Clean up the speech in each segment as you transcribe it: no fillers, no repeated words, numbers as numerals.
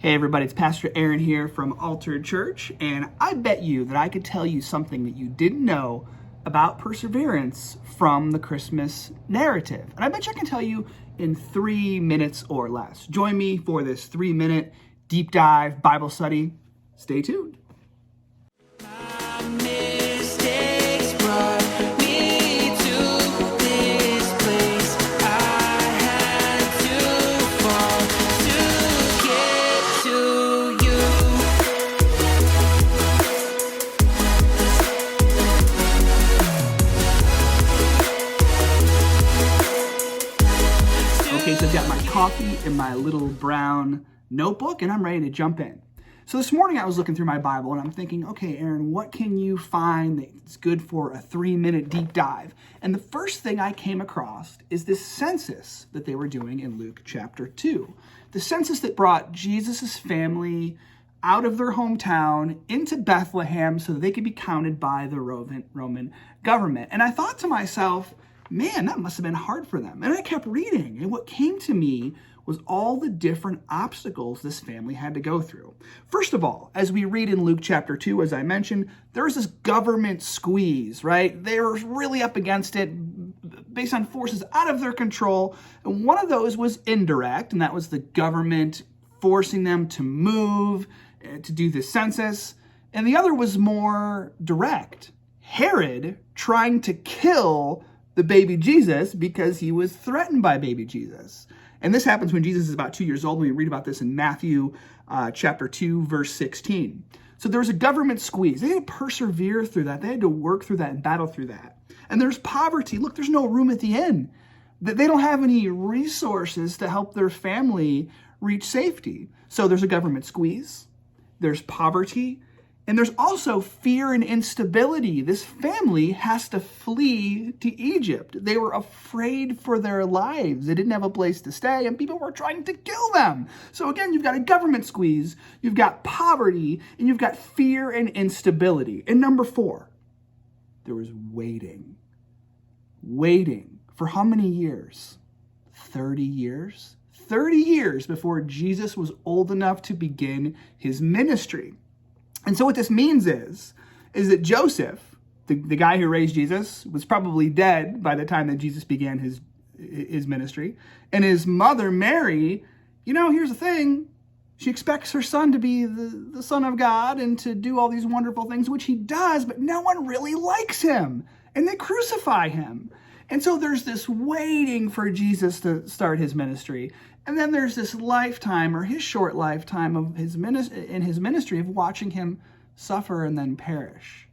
Hey everybody, it's Pastor Aaron here from Altered Church, and I bet you that I could tell you something that you didn't know about perseverance from the Christmas narrative. And I bet you I can tell you in 3 minutes or less. Join me for this 3-minute deep dive Bible study. Stay tuned. Okay, so I've got my coffee and my little brown notebook, and I'm ready to jump in. So this morning I was looking through my Bible, and I'm thinking, okay, Aaron, what can you find that's good for a 3-minute deep dive? And the first thing I came across is this census that they were doing in Luke chapter 2. The census that brought Jesus' family out of their hometown into Bethlehem so that they could be counted by the Roman government. And I thought to myself, man, that must have been hard for them. And I kept reading, and what came to me was all the different obstacles this family had to go through. First of all, as we read in Luke chapter 2, as I mentioned, there was this government squeeze, right? They were really up against it based on forces out of their control. And one of those was indirect, and that was the government forcing them to move, to do the census. And the other was more direct. Herod trying to kill the baby Jesus because he was threatened by baby Jesus. And this happens when Jesus is about 2 years old. We read about this in Matthew chapter 2, verse 16. So there was a government squeeze. They had to persevere through that. They had to work through that and battle through that. And there's poverty. Look, there's no room at the inn. They don't have any resources to help their family reach safety. So there's a government squeeze. There's poverty. And there's also fear and instability. This family has to flee to Egypt. They were afraid for their lives. They didn't have a place to stay, and people were trying to kill them. So again, you've got a government squeeze, you've got poverty, and you've got fear and instability. And number 4, there was waiting. Waiting for how many years? 30 years? 30 years before Jesus was old enough to begin his ministry. And so what this means is that Joseph, the guy who raised Jesus, was probably dead by the time that Jesus began his ministry. And his mother, Mary, here's the thing. She expects her son to be the Son of God and to do all these wonderful things, which he does, but no one really likes him. And they crucify him. And so there's this waiting for Jesus to start his ministry. And then there's this lifetime, or his short lifetime of his ministry of watching him suffer and then perish.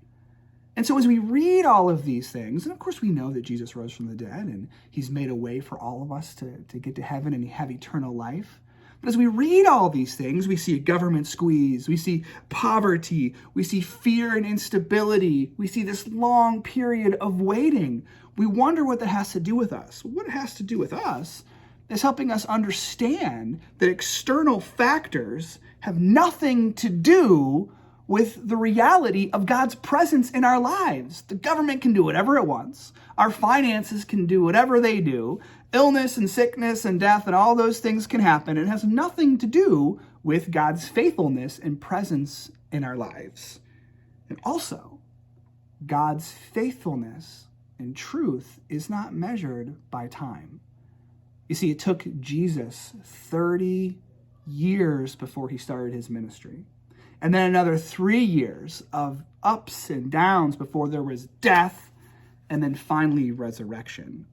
And so as we read all of these things, and of course we know that Jesus rose from the dead and he's made a way for all of us to get to heaven and have eternal life. But as we read all these things, we see a government squeeze, we see poverty, we see fear and instability, we see this long period of waiting. We wonder what that has to do with us. What it has to do with us is helping us understand that external factors have nothing to do with the reality of God's presence in our lives. The government can do whatever it wants. Our finances can do whatever they do. Illness and sickness and death and all those things can happen. It has nothing to do with God's faithfulness and presence in our lives. And also, God's faithfulness and truth is not measured by time. You see, it took Jesus 30 years before he started his ministry. And then another 3 years of ups and downs before there was death, and then finally resurrection.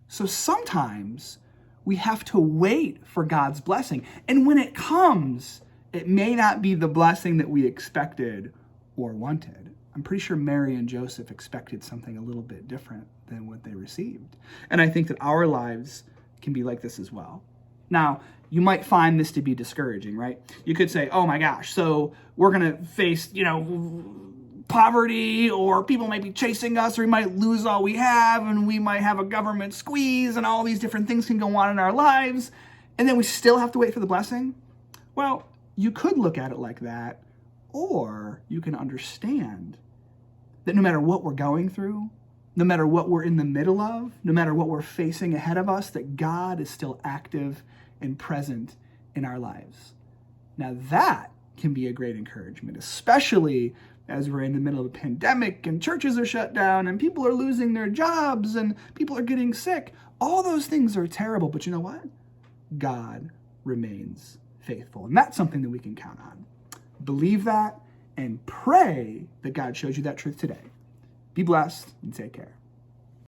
So sometimes we have to wait for God's blessing. And when it comes, it may not be the blessing that we expected or wanted. I'm pretty sure Mary and Joseph expected something a little bit different than what they received. And I think that our lives can be like this as well. Now, you might find this to be discouraging, right? You could say, oh my gosh, so we're going to face, poverty, or people might be chasing us, or we might lose all we have, and we might have a government squeeze, and all these different things can go on in our lives, and then we still have to wait for the blessing. Well, you could look at it like that, or you can understand that no matter what we're going through, no matter what we're in the middle of, no matter what we're facing ahead of us, that God is still active and present in our lives. Now that can be a great encouragement, especially as we're in the middle of a pandemic and churches are shut down and people are losing their jobs and people are getting sick. All those things are terrible, but you know what? God remains faithful. And that's something that we can count on. Believe that and pray that God shows you that truth today. Be blessed and take care.